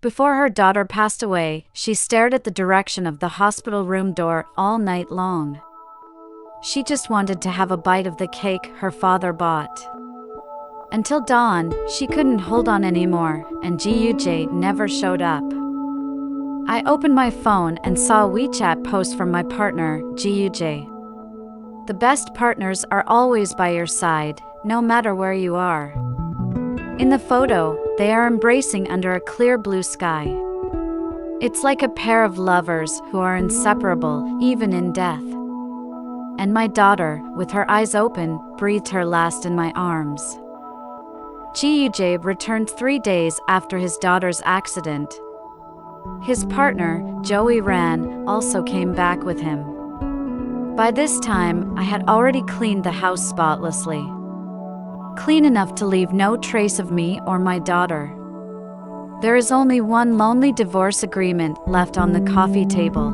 Before her daughter passed away, she stared at the direction of the hospital room door all night long. She just wanted to have a bite of the cake her father bought. Until dawn, she couldn't hold on anymore, and Ji Yuzhe never showed up. I opened my phone and saw a WeChat post from my partner, Ji Yuzhe. The best partners are always by your side, no matter where you are. In the photo, they are embracing under a clear blue sky. It's like a pair of lovers who are inseparable, even in death. And my daughter, with her eyes open, breathed her last in my arms. Ji Yuzhe returned 3 days after his daughter's accident. His partner, Joey Ran, also came back with him. By this time, I had already cleaned the house spotlessly. Clean enough to leave no trace of me or my daughter. There is only one lonely divorce agreement left on the coffee table.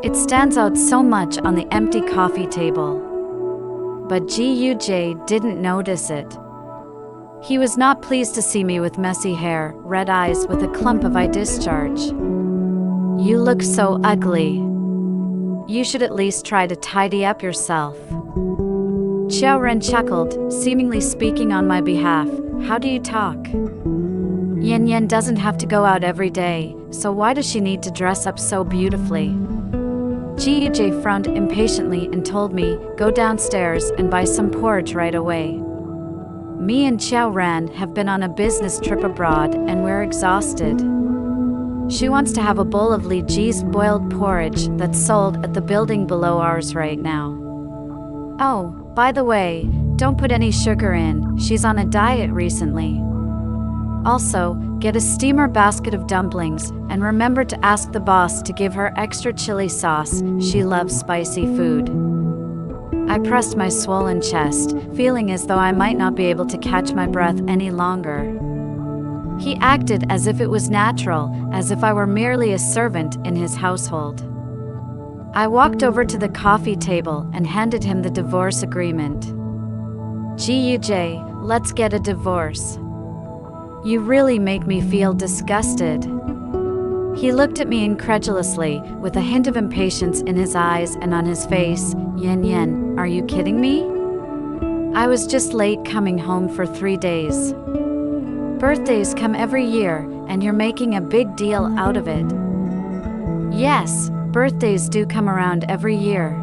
It stands out so much on the empty coffee table. But Ji Yuzhe didn't notice it. He was not pleased to see me with messy hair, red eyes with a clump of eye discharge. "You look so ugly. You should at least try to tidy up yourself." Xiao Ren chuckled, seemingly speaking on my behalf. "How do you talk? Yan Yan doesn't have to go out every day, so why does she need to dress up so beautifully?" Ji Yuzhe frowned impatiently and told me, "Go downstairs and buy some porridge right away. Me and Xiao Ran have been on a business trip abroad and we're exhausted." She wants to have a bowl of Li Ji's boiled porridge that's sold at the building below ours right now. Oh, by the way, don't put any sugar in, she's on a diet recently. Also, get a steamer basket of dumplings and remember to ask the boss to give her extra chili sauce, she loves spicy food. I pressed my swollen chest, feeling as though I might not be able to catch my breath any longer. He acted as if it was natural, as if I were merely a servant in his household. I walked over to the coffee table and handed him the divorce agreement. "Ji Yuzhe, let's get a divorce. You really make me feel disgusted." He looked at me incredulously, with a hint of impatience in his eyes and on his face. "Yan Yan, are you kidding me? I was just late coming home for 3 days. Birthdays come every year, and you're making a big deal out of it." "Yes, birthdays do come around every year.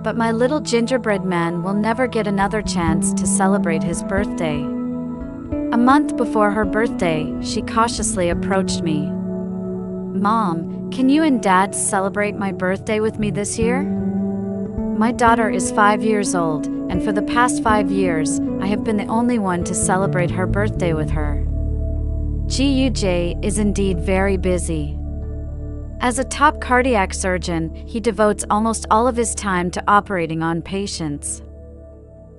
But my little gingerbread man will never get another chance to celebrate his birthday." A month before her birthday, she cautiously approached me. "Mom, can you and Dad celebrate my birthday with me this year? My daughter is 5 years old, and for the past 5 years, I have been the only one to celebrate her birthday with her." Ji Yuzhe is indeed very busy. As a top cardiac surgeon, he devotes almost all of his time to operating on patients.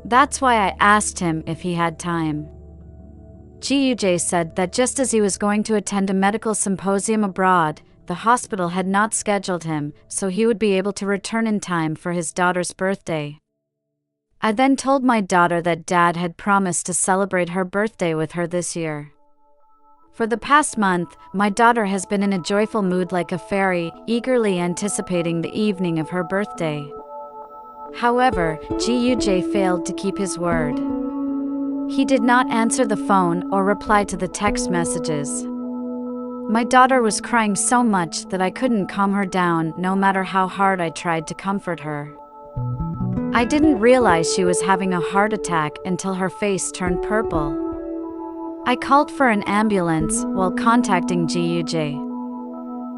That's why I asked him if he had time. Ji Yuzhe said that just as he was going to attend a medical symposium abroad, the hospital had not scheduled him, so he would be able to return in time for his daughter's birthday. I then told my daughter that Dad had promised to celebrate her birthday with her this year. For the past month, my daughter has been in a joyful mood like a fairy, eagerly anticipating the evening of her birthday. However, Ji Yuzhe failed to keep his word. He did not answer the phone or reply to the text messages. My daughter was crying so much that I couldn't calm her down no matter how hard I tried to comfort her. I didn't realize she was having a heart attack until her face turned purple. I called for an ambulance while contacting Ji Yuzhe.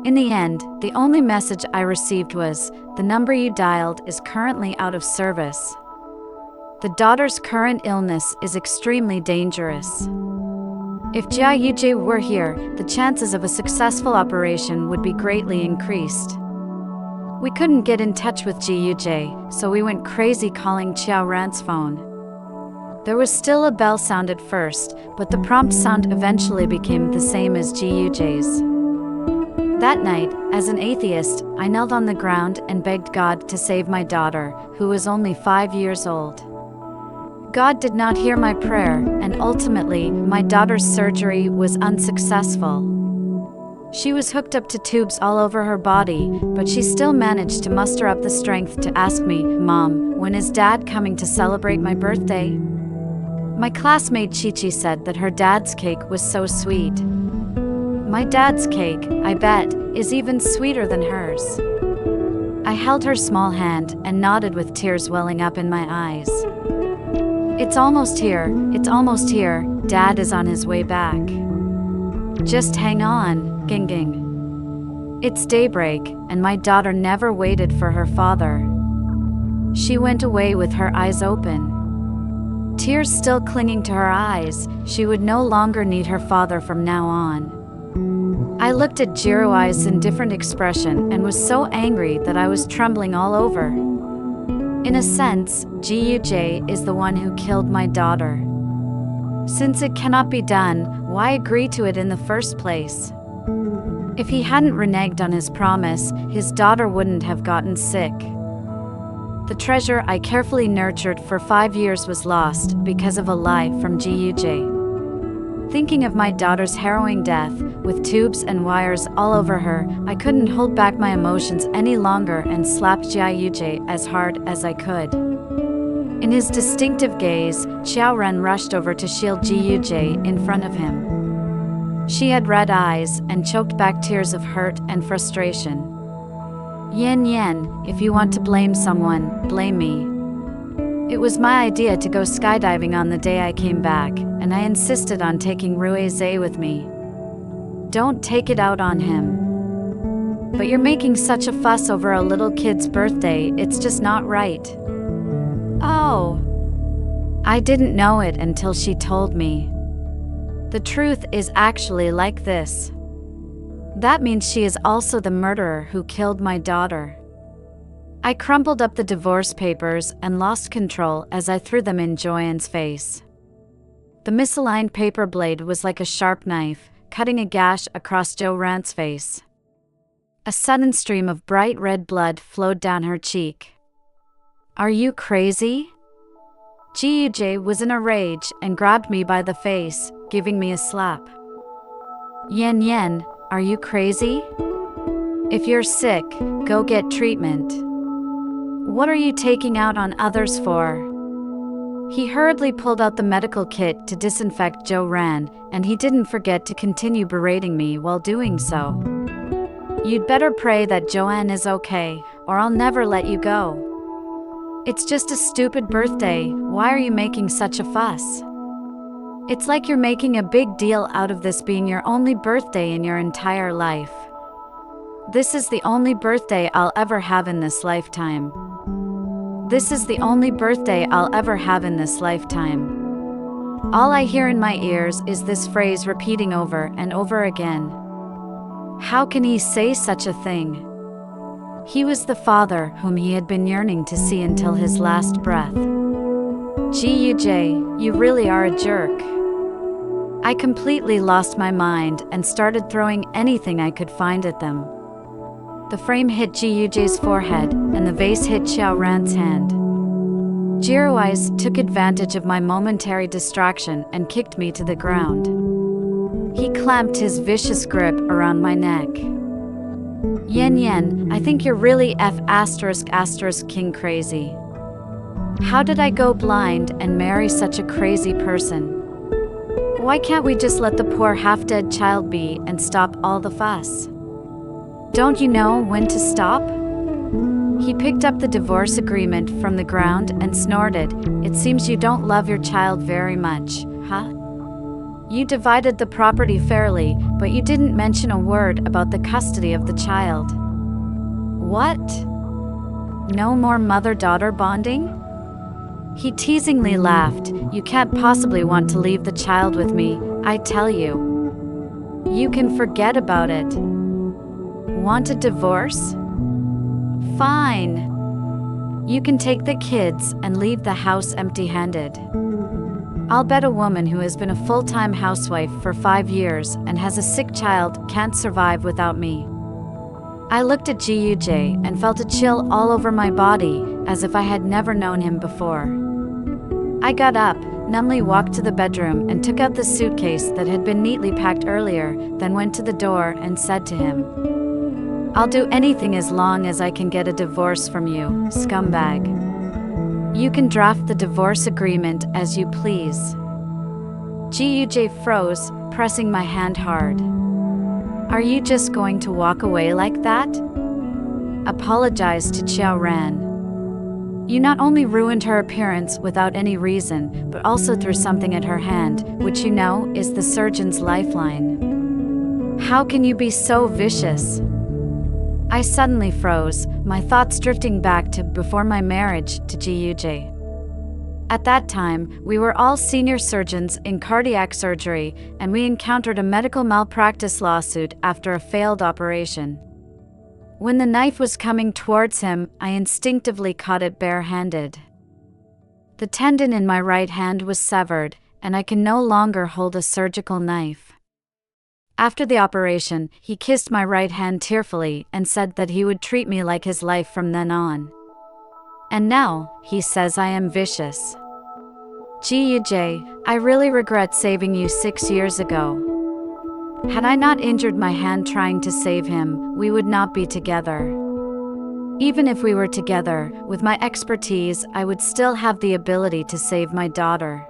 In the end, the only message I received was, "The number you dialed is currently out of service." The daughter's current illness is extremely dangerous. If Ji Yuzhe were here, the chances of a successful operation would be greatly increased. We couldn't get in touch with Ji Yuzhe, so we went crazy calling Xiao Ran's phone. There was still a bell sound at first, but the prompt sound eventually became the same as Ji Yuzhe's. That night, as an atheist, I knelt on the ground and begged God to save my daughter, who was only 5 years old. God did not hear my prayer, and ultimately, my daughter's surgery was unsuccessful. She was hooked up to tubes all over her body, but she still managed to muster up the strength to ask me, "Mom, when is Dad coming to celebrate my birthday?" My classmate Chi-Chi said that her dad's cake was so sweet. My dad's cake, I bet, is even sweeter than hers. I held her small hand and nodded with tears welling up in my eyes. It's almost here, Dad is on his way back. Just hang on, ging ging. It's daybreak, and my daughter never waited for her father. She went away with her eyes open. Tears still clinging to her eyes, she would no longer need her father from now on. I looked at Ji Yuzhe's indifferent expression and was so angry that I was trembling all over. In a sense, Ji Yuzhe is the one who killed my daughter. Since it cannot be done, why agree to it in the first place? If he hadn't reneged on his promise, his daughter wouldn't have gotten sick. The treasure I carefully nurtured for 5 years was lost because of a lie from Ji Yuzhe. Thinking of my daughter's harrowing death, with tubes and wires all over her, I couldn't hold back my emotions any longer and slapped Ji Yuzhe as hard as I could. In his distinctive gaze, Xiao Ren rushed over to shield Ji Yuzhe in front of him. She had red eyes and choked back tears of hurt and frustration. Yan, if you want to blame someone, blame me. It was my idea to go skydiving on the day I came back, and I insisted on taking Ruize with me. Don't take it out on him. But you're making such a fuss over a little kid's birthday, it's just not right. Oh. I didn't know it until she told me. The truth is actually like this. That means she is also the murderer who killed my daughter. I crumpled up the divorce papers and lost control as I threw them in Joanne's face. The misaligned paper blade was like a sharp knife, cutting a gash across Joanne's face. A sudden stream of bright red blood flowed down her cheek. Are you crazy? Ji Yuzhe was in a rage and grabbed me by the face, giving me a slap. Yan, are you crazy? If you're sick, go get treatment. What are you taking out on others for? He hurriedly pulled out the medical kit to disinfect Joanne, and he didn't forget to continue berating me while doing so. You'd better pray that Joanne is okay, or I'll never let you go. It's just a stupid birthday, why are you making such a fuss? It's like you're making a big deal out of this being your only birthday in your entire life. This is the only birthday I'll ever have in this lifetime. This is the only birthday I'll ever have in this lifetime. All I hear in my ears is this phrase repeating over and over again. How can he say such a thing? He was the father whom he had been yearning to see until his last breath. Ji Yuzhe, you really are a jerk. I completely lost my mind and started throwing anything I could find at them. The frame hit Ji Yuzhe's forehead, and the vase hit Xiao Ran's hand. Ji Yuzhe took advantage of my momentary distraction and kicked me to the ground. He clamped his vicious grip around my neck. Yan, I think you're really ***king crazy. How did I go blind and marry such a crazy person? Why can't we just let the poor half-dead child be and stop all the fuss? Don't you know when to stop? He picked up the divorce agreement from the ground and snorted. It seems you don't love your child very much, huh? You divided the property fairly, but you didn't mention a word about the custody of the child. What? No more mother-daughter bonding? He teasingly laughed. You can't possibly want to leave the child with me, I tell you. You can forget about it. Want a divorce? Fine. You can take the kids and leave the house empty-handed. I'll bet a woman who has been a full-time housewife for 5 years and has a sick child can't survive without me. I looked at Ji Yuzhe and felt a chill all over my body, as if I had never known him before. I got up, numbly walked to the bedroom and took out the suitcase that had been neatly packed earlier, then went to the door and said to him, "I'll do anything as long as I can get a divorce from you, scumbag. You can draft the divorce agreement as you please." Ji Yuzhe froze, pressing my hand hard. "Are you just going to walk away like that?" Apologized to Xiaoran. You not only ruined her appearance without any reason, but also threw something at her hand, which you know is the surgeon's lifeline. How can you be so vicious? I suddenly froze, my thoughts drifting back to before my marriage to Ji Yuzhe. At that time, we were all senior surgeons in cardiac surgery, and we encountered a medical malpractice lawsuit after a failed operation. When the knife was coming towards him, I instinctively caught it bare-handed. The tendon in my right hand was severed, and I can no longer hold a surgical knife. After the operation, he kissed my right hand tearfully and said that he would treat me like his life from then on. And now, he says I am vicious. Ji Yuzhe, I really regret saving you 6 years ago. Had I not injured my hand trying to save him, we would not be together. Even if we were together, with my expertise, I would still have the ability to save my daughter.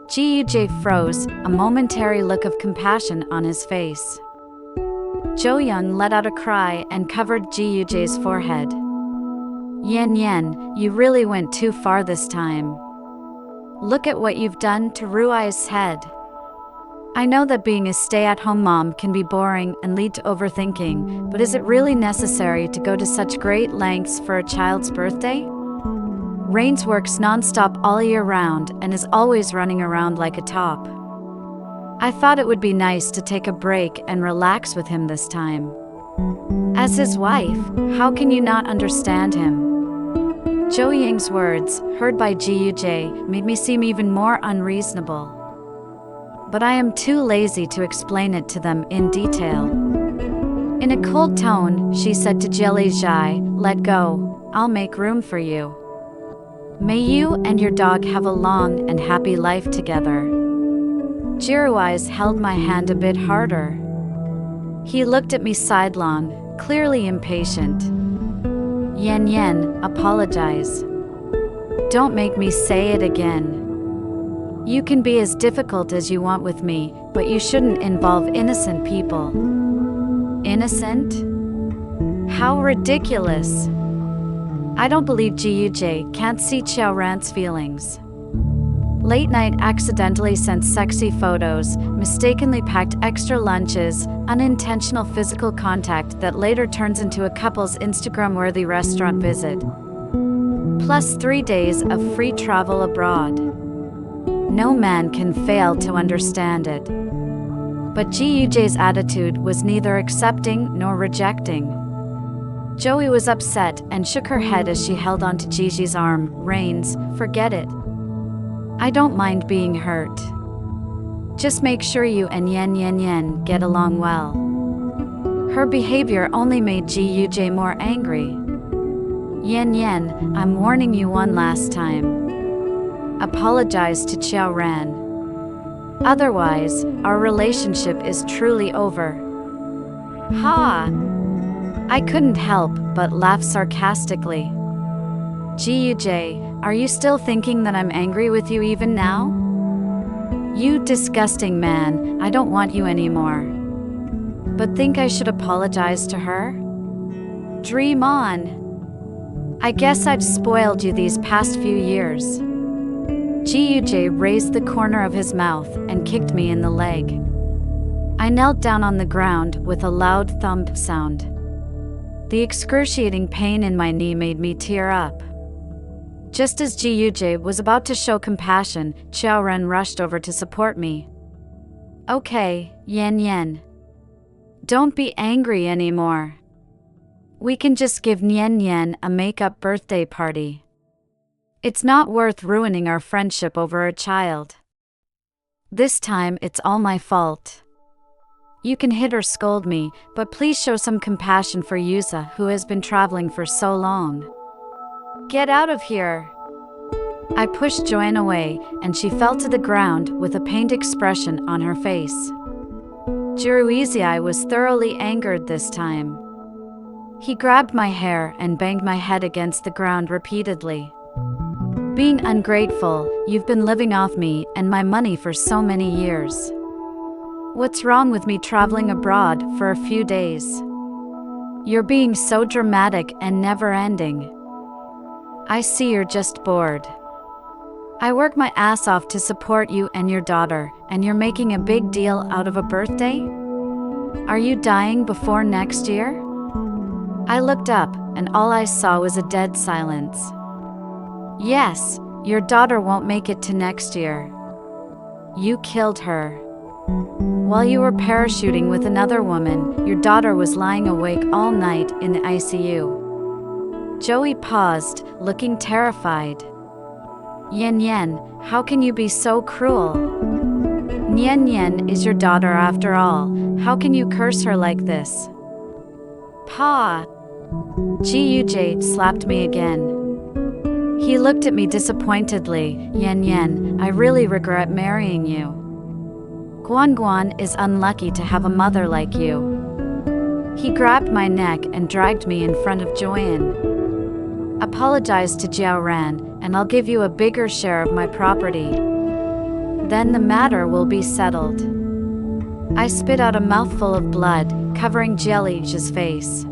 Ji Yuzhe froze, a momentary look of compassion on his face. Zhou Young let out a cry and covered Ji Yuzhe's forehead. "Yan Yan, you really went too far this time. Look at what you've done to Ruai's head. I know that being a stay-at-home mom can be boring and lead to overthinking, but is it really necessary to go to such great lengths for a child's birthday? Rains works non-stop all year round and is always running around like a top. I thought it would be nice to take a break and relax with him this time. As his wife, how can you not understand him?" Zhou Ying's words, heard by Ji Yuzhe, made me seem even more unreasonable. But I am too lazy to explain it to them in detail. In a cold tone, she said to Ji Yuzhe, "Let go, I'll make room for you. May you and your dog have a long and happy life together." Jiruai's held my hand a bit harder. He looked at me sidelong, clearly impatient. "Yan Yan, apologize. Don't make me say it again. You can be as difficult as you want with me, but you shouldn't involve innocent people." Innocent? How ridiculous! I don't believe Ji Yuzhe can't see Xiaoran's feelings. Late night accidentally sent sexy photos, mistakenly packed extra lunches, unintentional physical contact that later turns into a couple's Instagram-worthy restaurant visit. Plus 3 days of free travel abroad. No man can fail to understand it. But Ji Yuzhe's attitude was neither accepting nor rejecting. Joey was upset and shook her head as she held onto Gigi's arm. "Rains, forget it. I don't mind being hurt. Just make sure you and Yan get along well." Her behavior only made Ji Yuzhe more angry. "Yan, I'm warning you one last time. Apologize to Xiaoran. Otherwise, our relationship is truly over." Ha! I couldn't help but laugh sarcastically. "Ji Yuzhe, are you still thinking that I'm angry with you even now? You disgusting man, I don't want you anymore. But think I should apologize to her? Dream on. I guess I've spoiled you these past few years." Ji Yuzhe raised the corner of his mouth and kicked me in the leg. I knelt down on the ground with a loud thump sound. The excruciating pain in my knee made me tear up. Just as Ji Yuzhe was about to show compassion, Xiaoran rushed over to support me. "Okay, Yan. Don't be angry anymore. We can just give Yan a make-up birthday party. It's not worth ruining our friendship over a child. This time it's all my fault. You can hit or scold me, but please show some compassion for Yuzhe, who has been traveling for so long. Get out of here." I pushed Joanne away, and she fell to the ground with a pained expression on her face. Ji Yuzhe was thoroughly angered this time. He grabbed my hair and banged my head against the ground repeatedly. Being ungrateful, you've been living off me and my money for so many years. What's wrong with me traveling abroad for a few days? You're being so dramatic and never-ending. I see you're just bored. I work my ass off to support you and your daughter, and you're making a big deal out of a birthday? Are you dying before next year? I looked up, and all I saw was a dead silence. Yes, your daughter won't make it to next year. You killed her. While you were parachuting with another woman, your daughter was lying awake all night in the ICU. Joey paused, looking terrified. Yen, how can you be so cruel? Yen is your daughter after all. How can you curse her like this? Pa! Ji Yuzhe slapped me again. He looked at me disappointedly. Yen, I really regret marrying you. Guan is unlucky to have a mother like you. He grabbed my neck and dragged me in front of Joanne. Apologize to Jiaoran, and I'll give you a bigger share of my property. Then the matter will be settled. I spit out a mouthful of blood, covering Ji Yuzhe's face.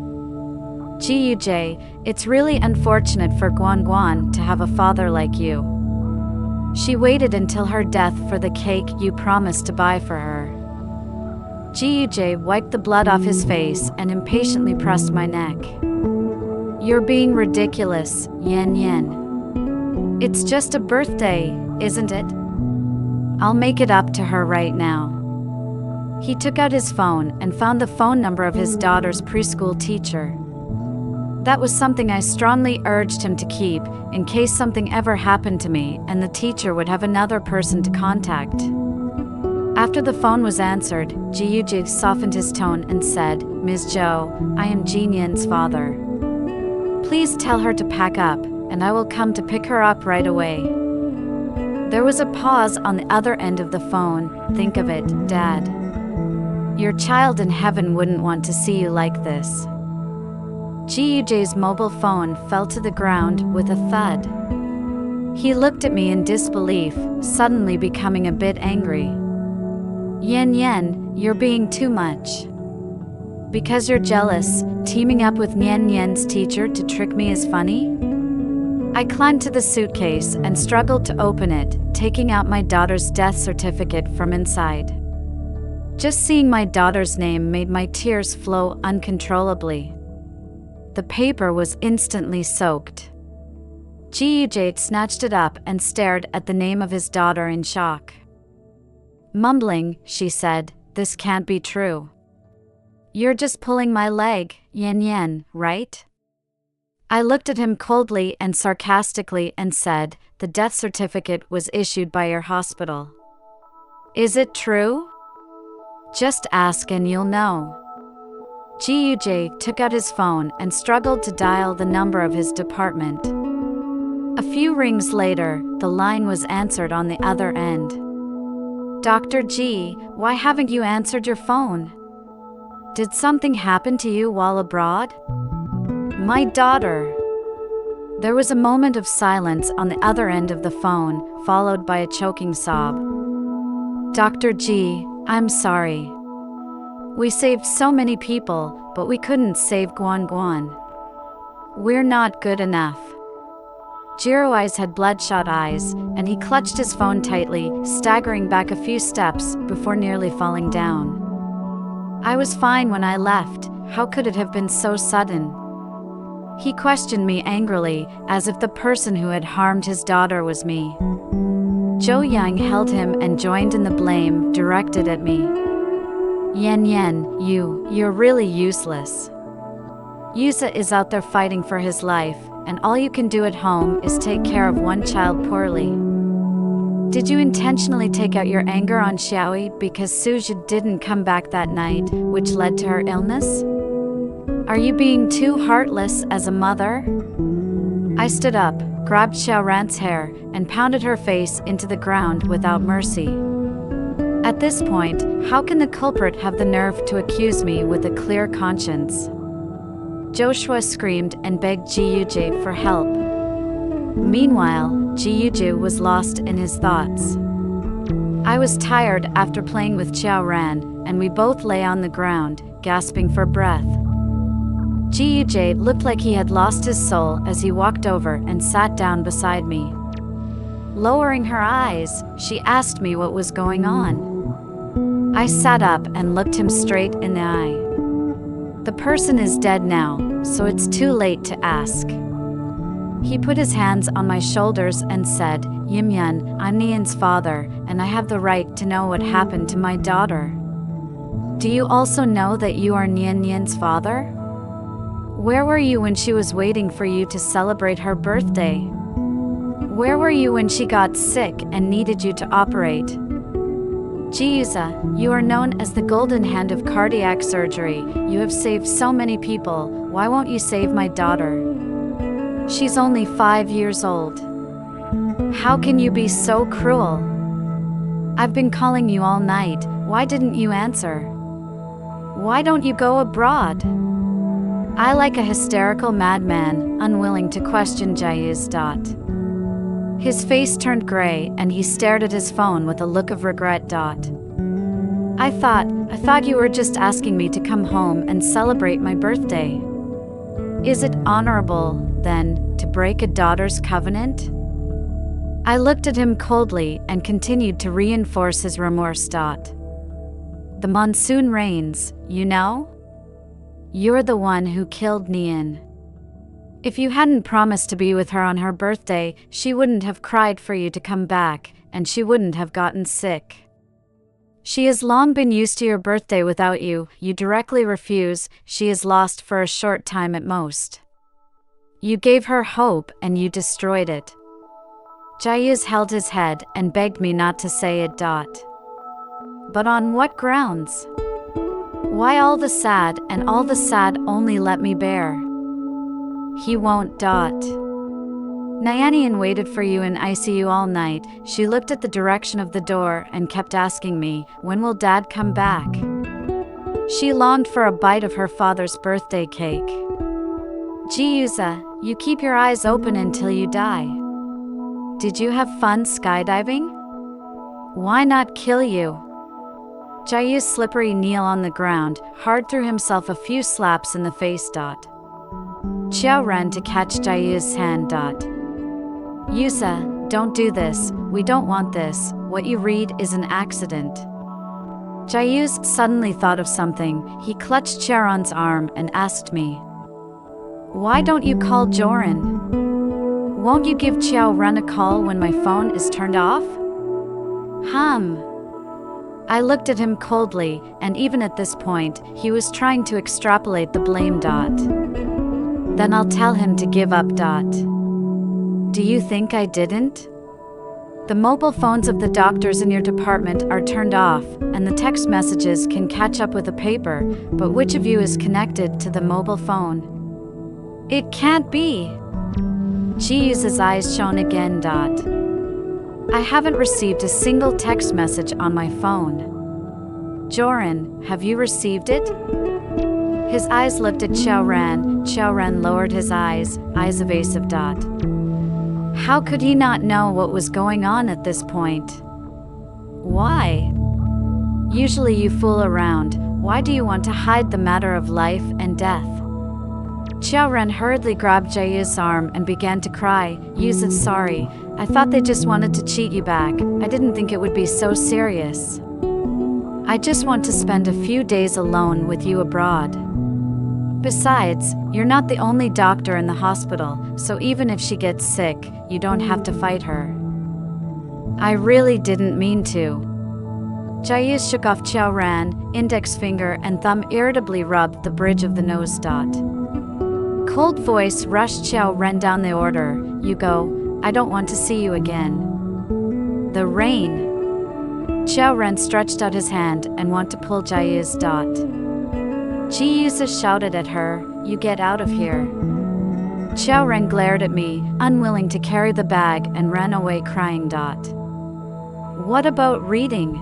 Ji Yuzhe, it's really unfortunate for Guan to have a father like you. She waited until her death for the cake you promised to buy for her. Ji Yuzhe wiped the blood off his face and impatiently pressed my neck. You're being ridiculous, Yen. It's just a birthday, isn't it? I'll make it up to her right now. He took out his phone and found the phone number of his daughter's preschool teacher. That was something I strongly urged him to keep, in case something ever happened to me and the teacher would have another person to contact. After the phone was answered, Ji Yuzhe softened his tone and said, Ms. Zhou, I am Ji Yan's father. Please tell her to pack up, and I will come to pick her up right away. There was a pause on the other end of the phone. Think of it, Dad. Your child in heaven wouldn't want to see you like this. Ji Yuzhe's mobile phone fell to the ground with a thud. He looked at me in disbelief, suddenly becoming a bit angry. Yen, you're being too much. Because you're jealous, teaming up with Yan's teacher to trick me is funny? I climbed to the suitcase and struggled to open it, taking out my daughter's death certificate from inside. Just seeing my daughter's name made my tears flow uncontrollably. The paper was instantly soaked. Ji Yuzhe snatched it up and stared at the name of his daughter in shock. Mumbling, she said, "This can't be true. You're just pulling my leg, Yen, right?" I looked at him coldly and sarcastically and said, "The death certificate was issued by your hospital. Is it true? Just ask and you'll know." Ji Yuzhe took out his phone and struggled to dial the number of his department. A few rings later, the line was answered on the other end. "Dr. Ji, why haven't you answered your phone? Did something happen to you while abroad?" "My daughter." There was a moment of silence on the other end of the phone, followed by a choking sob. "Dr. Ji, I'm sorry. We saved so many people, but we couldn't save Guan. We're not good enough." Jiroi's had bloodshot eyes, and he clutched his phone tightly, staggering back a few steps before nearly falling down. "I was fine when I left. How could it have been so sudden?" He questioned me angrily, as if the person who had harmed his daughter was me. Zhou Yang held him and joined in the blame directed at me. Yen, you're really useless. Yuzhe is out there fighting for his life, and all you can do at home is take care of one child poorly. Did you intentionally take out your anger on Xiaoyi because Suzhi didn't come back that night, which led to her illness? Are you being too heartless as a mother? I stood up, grabbed Xiaoran's hair, and pounded her face into the ground without mercy. At this point, how can the culprit have the nerve to accuse me with a clear conscience? Joshua screamed and begged Ji Yuzhe for help. Meanwhile, Ji Yuzhe was lost in his thoughts. I was tired after playing with Xiaoran, and we both lay on the ground, gasping for breath. Ji Yuzhe looked like he had lost his soul as he walked over and sat down beside me. Lowering her eyes, she asked me what was going on. I sat up and looked him straight in the eye. The person is dead now, so it's too late to ask. He put his hands on my shoulders and said, "Yimyan, I'm Nian's father, and I have the right to know what happened to my daughter. Do you also know that you are Nian's father? Where were you when she was waiting for you to celebrate her birthday? Where were you when she got sick and needed you to operate? Ji Yuzhe, you are known as the golden hand of cardiac surgery. You have saved so many people. Why won't you save my daughter? She's only 5 years old. How can you be so cruel? I've been calling you all night. Why didn't you answer? Why don't you go abroad?" I like a hysterical madman, unwilling to question Ji Yuzhe. His face turned gray and he stared at his phone with a look of regret. I thought you were just asking me to come home and celebrate my birthday. Is it honorable, then, to break a daughter's covenant? I looked at him coldly and continued to reinforce his remorse. The monsoon rains, you know? You're the one who killed Nian. If you hadn't promised to be with her on her birthday, she wouldn't have cried for you to come back, and she wouldn't have gotten sick. She has long been used to your birthday without you. You directly refuse. She is lost for a short time at most. You gave her hope and you destroyed it. Ji Yuzhe held his head and begged me not to say it. But on what grounds? Why all the sad, and all the sad only let me bear? He won't. Nian waited for you in ICU all night. She looked at the direction of the door and kept asking me, when will Dad come back? She longed for a bite of her father's birthday cake. Ji Yuzhe, you keep your eyes open until you die. Did you have fun skydiving? Why not kill you? Ji Yuzhe's slippery kneel on the ground, hard threw himself a few slaps in the face. Xiao ran to catch Ji Yuzhe's hand. Yuzhe, don't do this, we don't want this, what you read is an accident. Ji Yuzhe suddenly thought of something. He clutched Xiaoran's arm and asked me, "Why don't you call Joran? Won't you give Xiaoran a call when my phone is turned off?" I looked at him coldly, and even at this point, he was trying to extrapolate the blame. Then I'll tell him to give up. Do you think I didn't? The mobile phones of the doctors in your department are turned off, and the text messages can catch up with the paper, but which of you is connected to the mobile phone? It can't be. Ji Yuzhe's eyes shone again. I haven't received a single text message on my phone. Joran, have you received it? His eyes looked at Xiaoran. Xiaoran lowered his eyes evasive. How could he not know what was going on at this point? Why? Usually you fool around. Why do you want to hide the matter of life and death? Xiaoran hurriedly grabbed Ji Yuzhe's arm and began to cry. Yuzhe, sorry. I thought they just wanted to cheat you back. I didn't think it would be so serious. I just want to spend a few days alone with you abroad. Besides, you're not the only doctor in the hospital, so even if she gets sick, you don't have to fight her. I really didn't mean to. Ji Yuzhe shook off Xiaoran, index finger and thumb irritably rubbed the bridge of the nose. Cold voice rushed Xiaoran down the order. You go. I don't want to see you again. The rain. Xiaoran stretched out his hand and wanted to pull Ji Yuzhe. Ji Yuzhe shouted at her, you get out of here. Xiaoren glared at me, unwilling to carry the bag, and ran away crying. What about reading?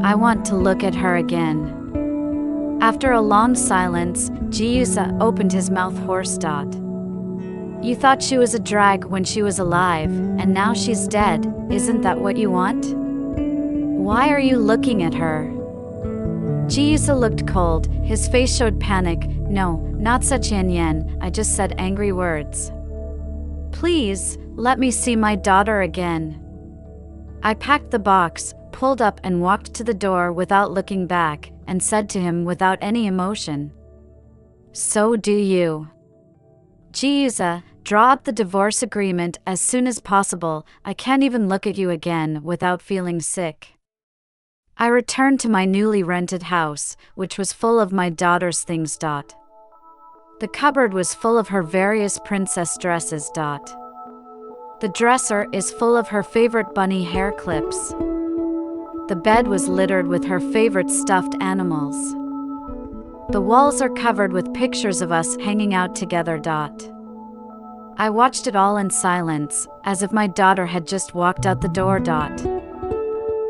I want to look at her again. After a long silence, Ji Yuzhe opened his mouth hoarse. You thought she was a drag when she was alive, and now she's dead, isn't that what you want? Why are you looking at her? Ji Yuzhe looked cold, his face showed panic. No, not such Yan, I just said angry words. Please, let me see my daughter again. I packed the box, pulled up and walked to the door without looking back, and said to him without any emotion. So do you. Ji Yuzhe, draw up the divorce agreement as soon as possible. I can't even look at you again without feeling sick. I returned to my newly rented house, which was full of my daughter's things. The cupboard was full of her various princess dresses. The dresser is full of her favorite bunny hair clips. The bed was littered with her favorite stuffed animals. The walls are covered with pictures of us hanging out together. I watched it all in silence, as if my daughter had just walked out the door.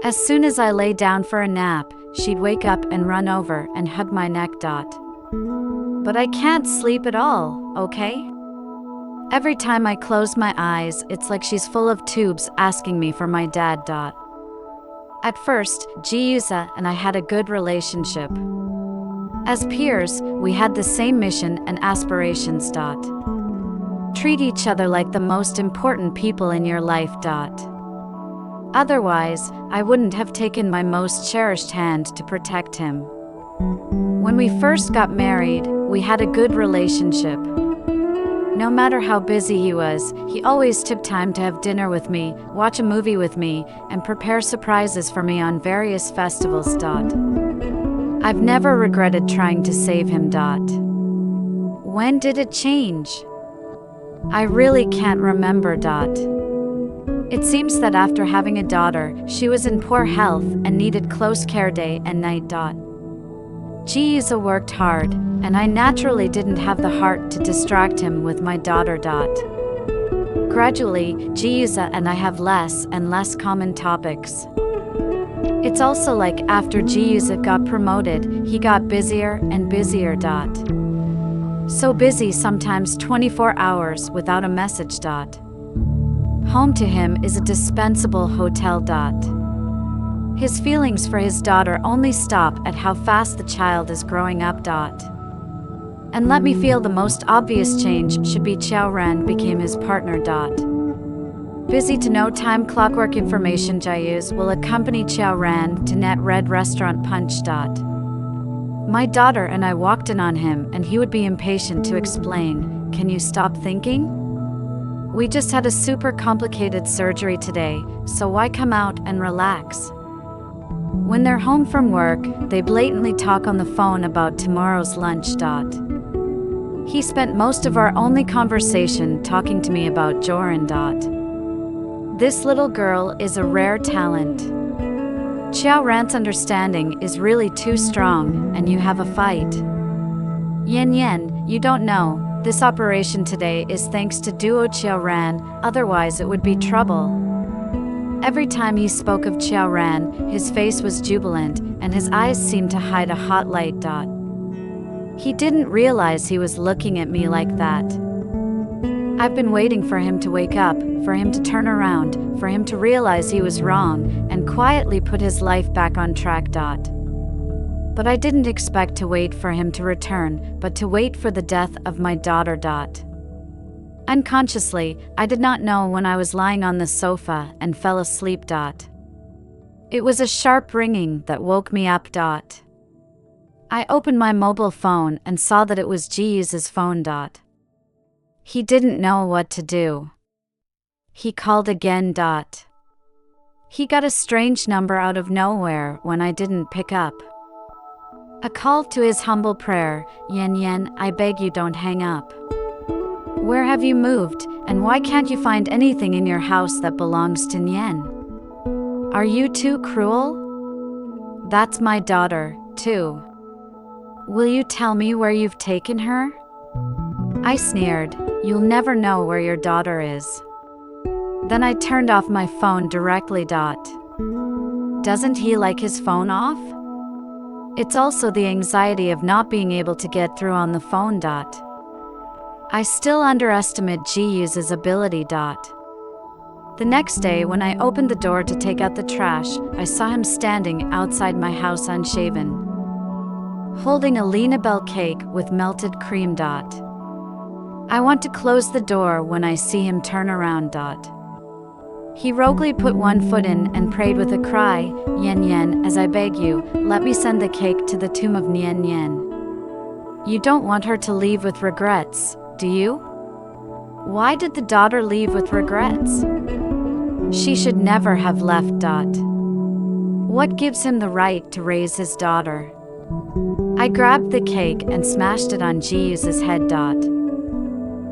As soon as I lay down for a nap, she'd wake up and run over and hug my neck. But I can't sleep at all, okay? Every time I close my eyes, it's like she's full of tubes asking me for my dad. At first, Ji Yuzhe and I had a good relationship. As peers, we had the same mission and aspirations. Treat each other like the most important people in your life. Otherwise, I wouldn't have taken my most cherished hand to protect him. When we first got married, we had a good relationship. No matter how busy he was, he always took time to have dinner with me, watch a movie with me, and prepare surprises for me on various festivals. I've never regretted trying to save him. When did it change? I really can't remember. It seems that after having a daughter, she was in poor health and needed close care day and night. Ji Yuzhe worked hard, and I naturally didn't have the heart to distract him with my daughter. Gradually, Ji Yuzhe and I have less and less common topics. It's also like after Ji Yuzhe got promoted, he got busier and busier. So busy sometimes 24 hours without a message. Home to him is a dispensable hotel. His feelings for his daughter only stop at how fast the child is growing up. And let me feel the most obvious change should be Xiaoren became his partner. Busy to no time clockwork information. Ji Yuzhe will accompany Xiaoren to Net Red Restaurant Punch. My daughter and I walked in on him and he would be impatient to explain, can you stop thinking? We just had a super complicated surgery today, so why come out and relax? When they're home from work, they blatantly talk on the phone about tomorrow's lunch. He spent most of our only conversation talking to me about Joran. This little girl is a rare talent. Xiaoran's understanding is really too strong, and you have a fight. Yan, you don't know, this operation today is thanks to Duo Xiaoran, otherwise it would be trouble. Every time he spoke of Xiaoran, his face was jubilant, and his eyes seemed to hide a hot light. He didn't realize he was looking at me like that. I've been waiting for him to wake up, for him to turn around, for him to realize he was wrong, and quietly put his life back on track. But I didn't expect to wait for him to return, but to wait for the death of my daughter. Unconsciously, I did not know when I was lying on the sofa and fell asleep. It was a sharp ringing that woke me up. I opened my mobile phone and saw that it was Ji Yuzhe's phone. He didn't know what to do. He called again. He got a strange number out of nowhere when I didn't pick up. A call to his humble prayer, Yan, I beg you don't hang up. Where have you moved, and why can't you find anything in your house that belongs to Nyen? Are you too cruel? That's my daughter, too. Will you tell me where you've taken her? I sneered, "You'll never know where your daughter is." Then I turned off my phone directly. Doesn't he like his phone off? It's also the anxiety of not being able to get through on the phone. I still underestimate Ji Yuzhe's ability. The next day, when I opened the door to take out the trash, I saw him standing outside my house unshaven, holding a Linabelle cake with melted cream. I want to close the door when I see him turn around. He roguely put one foot in and prayed with a cry, "Yen Yen, as I beg you, let me send the cake to the tomb of Nian Yen." You don't want her to leave with regrets, do you? Why did the daughter leave with regrets? She should never have left. What gives him the right to raise his daughter? I grabbed the cake and smashed it on Ji Yuzhe's head.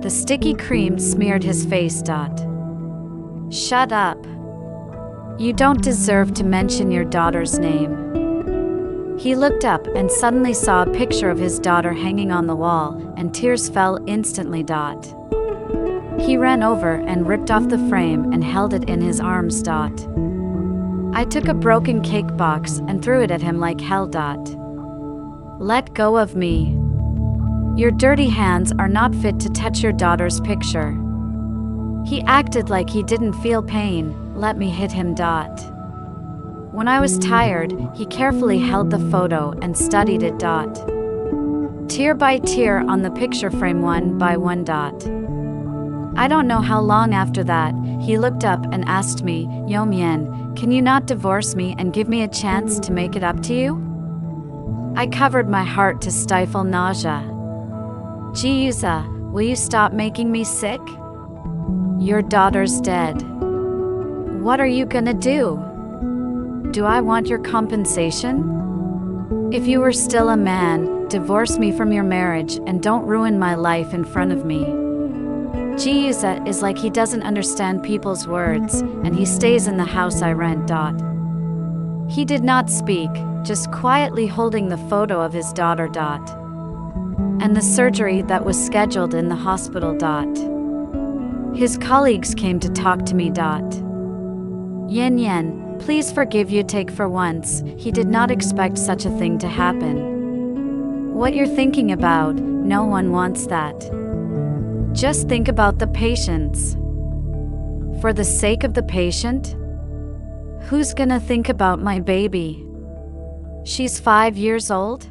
The sticky cream smeared his face. Shut up. You don't deserve to mention your daughter's name. He looked up and suddenly saw a picture of his daughter hanging on the wall, and tears fell instantly. He ran over and ripped off the frame and held it in his arms. I took a broken cake box and threw it at him like hell. Let go of me. Your dirty hands are not fit to touch your daughter's picture. He acted like he didn't feel pain. Let me hit him. When I was tired, he carefully held the photo and studied it. Tear by tear on the picture frame, one by one. I don't know how long after that, he looked up and asked me, "Yomien, can you not divorce me and give me a chance to make it up to you?" I covered my heart to stifle nausea. "Ji Yuzhe, will you stop making me sick? Your daughter's dead. What are you gonna do? Do I want your compensation? If you were still a man, divorce me from your marriage and don't ruin my life in front of me." Ji Yuzhe is like he doesn't understand people's words, and he stays in the house I rent. He did not speak, just quietly holding the photo of his daughter. And the surgery that was scheduled in the hospital. His colleagues came to talk to me. "Yen Yen, please forgive Yuzhe for once, he did not expect such a thing to happen. What you're thinking about, no one wants that. Just think about the patients. For the sake of the patient? Who's gonna think about my baby? She's 5 years old?"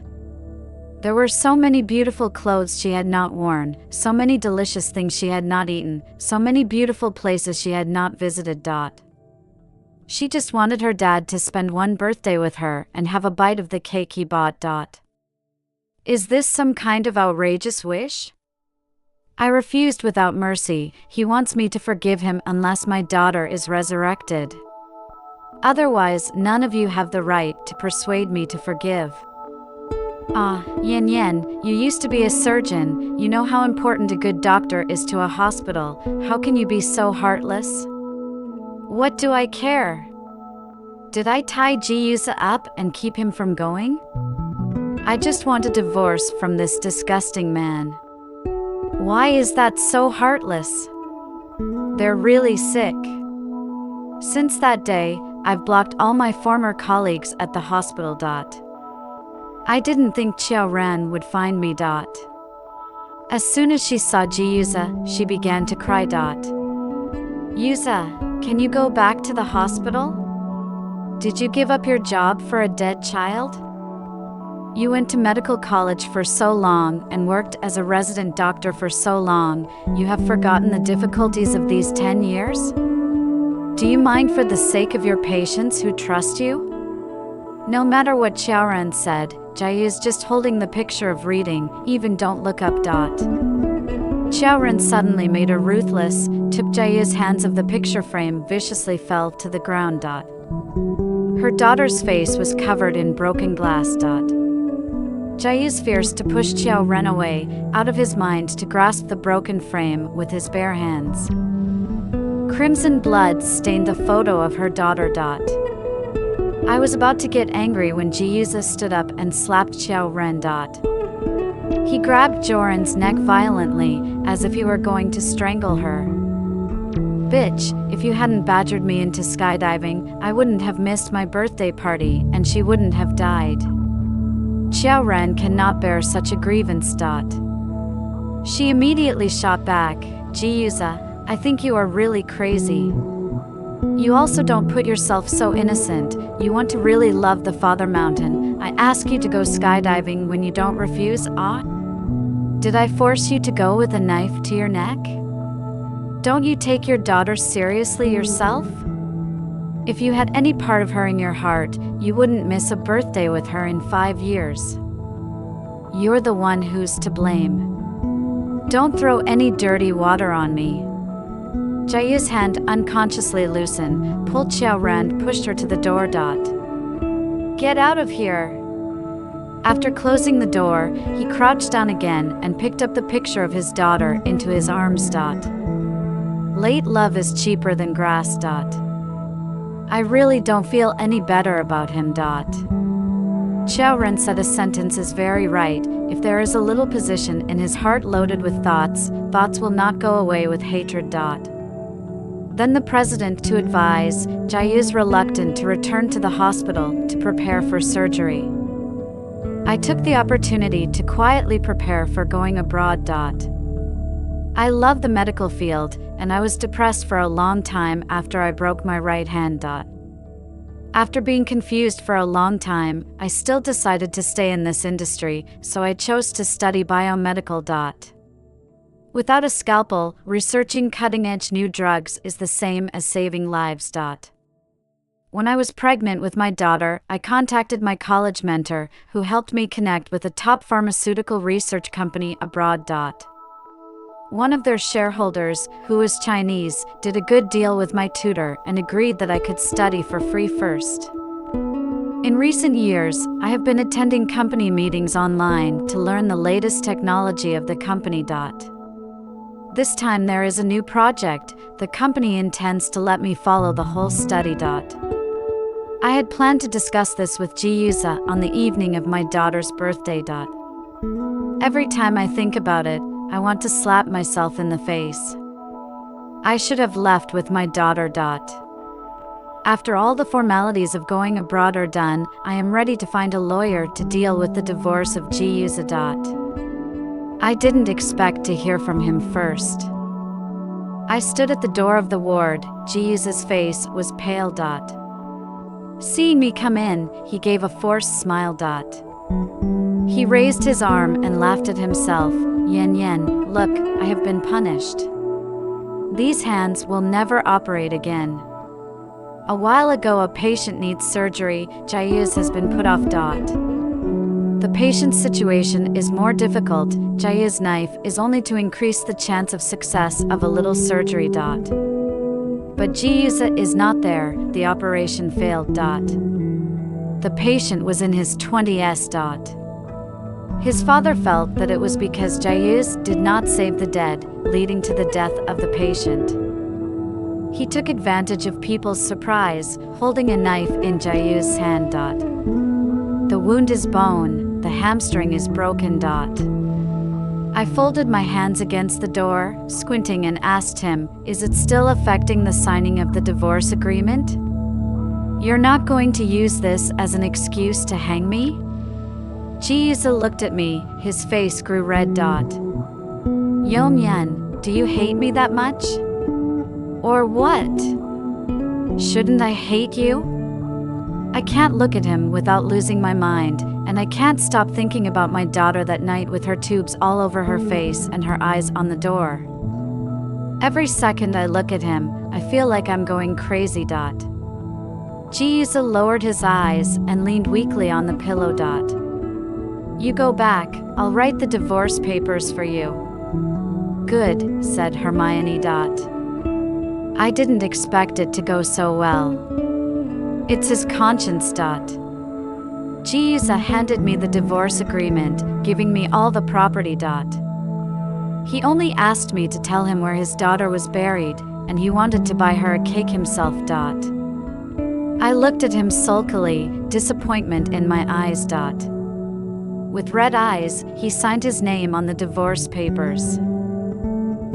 There were so many beautiful clothes she had not worn, so many delicious things she had not eaten, so many beautiful places she had not visited. She just wanted her dad to spend one birthday with her and have a bite of the cake he bought. Is this some kind of outrageous wish? I refused without mercy. He wants me to forgive him unless my daughter is resurrected. Otherwise, none of you have the right to persuade me to forgive. Yen Yen, you used to be a surgeon, you know how important a good doctor is to a hospital, how can you be so heartless? What do I care? Did I tie Ji Yuzhe up and keep him from going? I just want a divorce from this disgusting man. Why is that so heartless? They're really sick. Since that day, I've blocked all my former colleagues at the hospital. I didn't think Qiao Ran would find me. As soon as she saw Ji Yuzhe, she began to cry. "Yuzhe, can you go back to the hospital? Did you give up your job for a dead child? You went to medical college for so long and worked as a resident doctor for so long, you have forgotten the difficulties of these 10 years? Do you mind for the sake of your patients who trust you?" No matter what Xiaoran said, Jai is just holding the picture of reading, even don't look up. Xiaoran suddenly made her ruthless, took Jai's hands of the picture frame, viciously fell to the ground. Her daughter's face was covered in broken glass. Jai is fierce to push Xiao Ren away, out of his mind to grasp the broken frame with his bare hands. Crimson blood stained the photo of her daughter. I was about to get angry when Ji Yuzhe stood up and slapped Xiao Ren. He grabbed Joran's neck violently, as if he were going to strangle her. Bitch, if you hadn't badgered me into skydiving, I wouldn't have missed my birthday party, and she wouldn't have died. Xiao Ren cannot bear such a grievance. She immediately shot back, Ji Yuzhe, I think you are really crazy. You also don't put yourself so innocent. You want to really love the Father Mountain. I ask you to go skydiving when you don't refuse, ah? Did I force you to go with a knife to your neck? Don't you take your daughter seriously yourself? If you had any part of her in your heart, you wouldn't miss a birthday with her in 5 years. You're the one who's to blame. Don't throw any dirty water on me. Ji Yuzhe's hand unconsciously loosened, pulled Xiao Ren, pushed her to the door. Get out of here! After closing the door, he crouched down again and picked up the picture of his daughter into his arms. Late love is cheaper than grass. I really don't feel any better about him. Xiao Ren said a sentence is very right. If there is a little position in his heart loaded with thoughts, thoughts will not go away with hatred. Then the president to advise, Ji Yuzhe reluctant to return to the hospital to prepare for surgery. I took the opportunity to quietly prepare for going abroad. I love the medical field, and I was depressed for a long time after I broke my right hand. After being confused for a long time, I still decided to stay in this industry, so I chose to study biomedical. Without a scalpel, researching cutting-edge new drugs is the same as saving lives. When I was pregnant with my daughter, I contacted my college mentor, who helped me connect with a top pharmaceutical research company abroad. One of their shareholders, who was Chinese, did a good deal with my tutor and agreed that I could study for free first. In recent years, I have been attending company meetings online to learn the latest technology of the company. This time there is a new project. The company intends to let me follow the whole study. I had planned to discuss this with Ji Yuzhe on the evening of my daughter's birthday. Every time I think about it, I want to slap myself in the face. I should have left with my daughter. After all the formalities of going abroad are done, I am ready to find a lawyer to deal with the divorce of Ji Yuzhe. I didn't expect to hear from him first. I stood at the door of the ward. Ji Yuzhe's face was pale. Seeing me come in, he gave a forced smile. He raised his arm and laughed at himself. Yen, look, I have been punished. These hands will never operate again. A while ago a patient needs surgery. Ji Yuzhe has been put off. The patient's situation is more difficult. Ji Yuzhe's knife is only to increase the chance of success of a little surgery. But Ji Yuzhe is not there. The operation failed. The patient was in his 20s. His father felt that it was because Ji Yuzhe did not save the dead, leading to the death of the patient. He took advantage of people's surprise, holding a knife in Ji Yuzhe's hand. The wound is bone, the hamstring is broken. I folded my hands against the door, squinting, and asked him, is it still affecting the signing of the divorce agreement? You're not going to use this as an excuse to hang me? Ji Yuzhe looked at me, his face grew red. Yan, do you hate me that much? Or what? Shouldn't I hate you? I can't look at him without losing my mind, and I can't stop thinking about my daughter that night with her tubes all over her face and her eyes on the door. Every second I look at him, I feel like I'm going crazy. Ji Yuzhe lowered his eyes and leaned weakly on the pillow. You go back, I'll write the divorce papers for you. Good, said Hermione. I didn't expect it to go so well. It's his conscience. Ji Yuzhe handed me the divorce agreement, giving me all the property. He only asked me to tell him where his daughter was buried, and he wanted to buy her a cake himself. I looked at him sulkily, disappointment in my eyes. With red eyes, he signed his name on the divorce papers.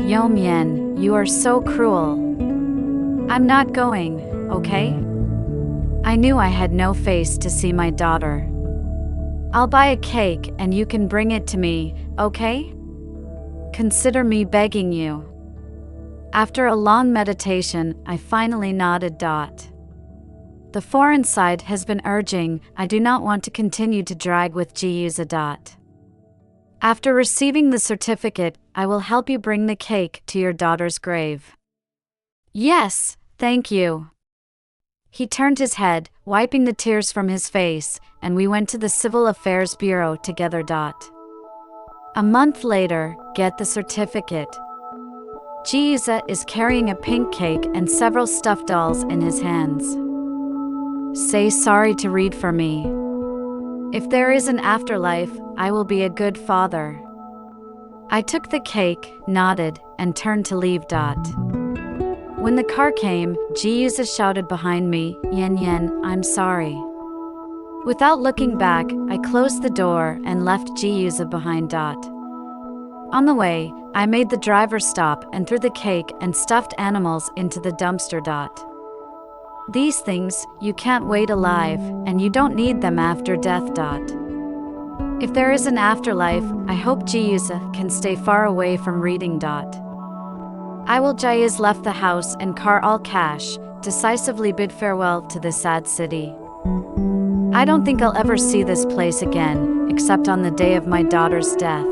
Yomyen, you are so cruel. I'm not going, okay? I knew I had no face to see my daughter. I'll buy a cake and you can bring it to me, okay? Consider me begging you. After a long meditation, I finally nodded. The foreign side has been urging, I do not want to continue to drag with Ji Yuzhe. After receiving the certificate, I will help you bring the cake to your daughter's grave. Yes, thank you. He turned his head, wiping the tears from his face, and we went to the Civil Affairs Bureau together. A month later, get the certificate. Ji Yuzhe is carrying a pink cake and several stuffed dolls in his hands. Say sorry to read for me. If there is an afterlife, I will be a good father. I took the cake, nodded, and turned to leave. When the car came, Ji Yuzhe shouted behind me, Yen Yen, I'm sorry. Without looking back, I closed the door and left Ji Yuzhe behind. On the way, I made the driver stop and threw the cake and stuffed animals into the dumpster. These things, you can't wait alive, and you don't need them after death. If there is an afterlife, I hope Ji Yuzhe can stay far away from reading. I will. Ji left the house and car all cash, decisively bid farewell to this sad city. I don't think I'll ever see this place again, except on the day of my daughter's death.